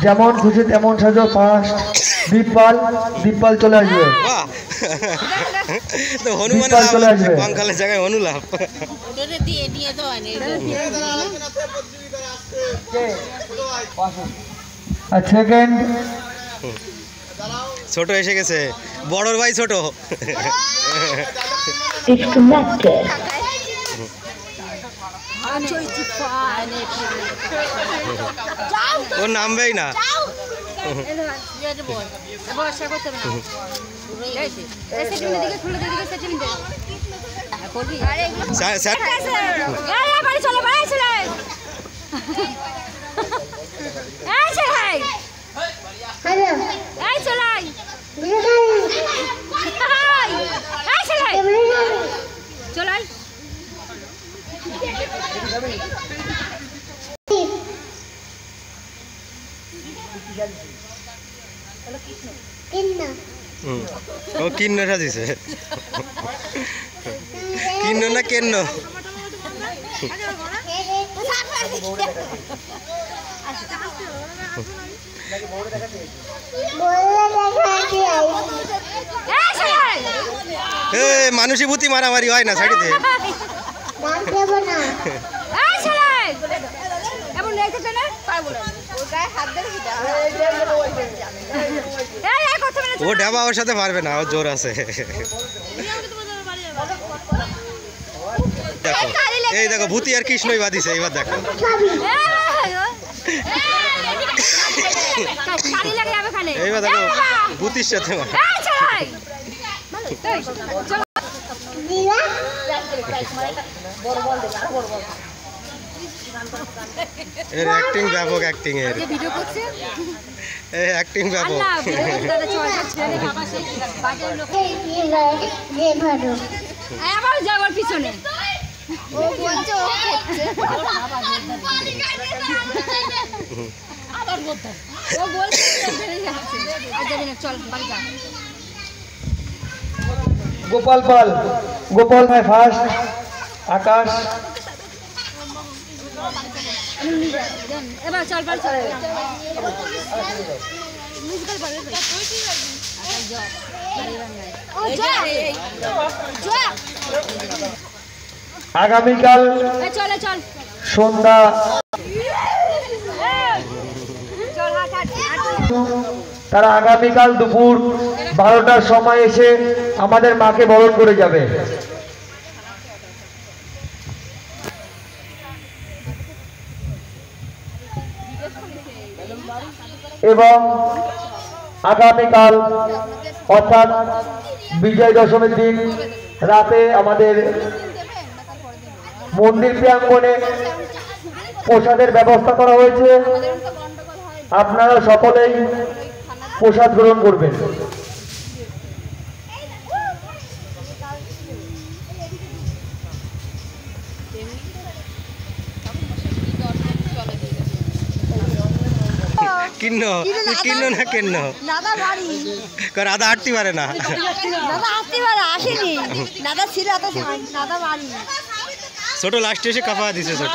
যেমন খুশি তেমন সাজো ফার্স্ট দীপপাল। দীপপাল চলে আসবে। তো হনুমানের চলে আসবে কঙ্কালের জায়গায় হনু লাভ। আর সেকেন্ড ছোট এসে গেছে, বড়র ভাই ছোট। ও নামবেই না। ও কিন্ন সাজিছে, কিন্ন না কেন্ন। মানুষই ভূতি মারামারি হয় না শাড়িতে। ও ডাবা ওর সাথে পারবে না, ও জোর আছে। দেখো এই দেখো ভূতি আর কৃষ্ণই বাঁধিছে, এবার দেখো। এইবার দেখো ভূতির সাথে এর অ্যাক্টিং ব্যাপক, অ্যাক্টিং এর অ্যাক্টিং ব্যাপক। আবার যাবার পিছনে গোপাল পাল। গোপাল ভাই ফার্স্ট। আকাশ এবার চল পাল চল। আগামীকাল সন্ধ্যা তারা আগামীকাল দুপুর 12টার সময় এসে আমাদের মাকে বরণ করে যাবে। এবং আগামীকাল অর্থাৎ বিজয় দশমীর দিন রাতে আমাদের মন্দির প্রাঙ্গণে প্রসাদের ব্যবস্থা করা হয়েছে। আপনারা সকলেই প্রসাদ গ্রহণ করবেন। কিন্ন কিন্ন না কেন্ন রাধা হাঁটতে পারে না, ছোট লাস্টে এসে কাপা দিছে ছোট।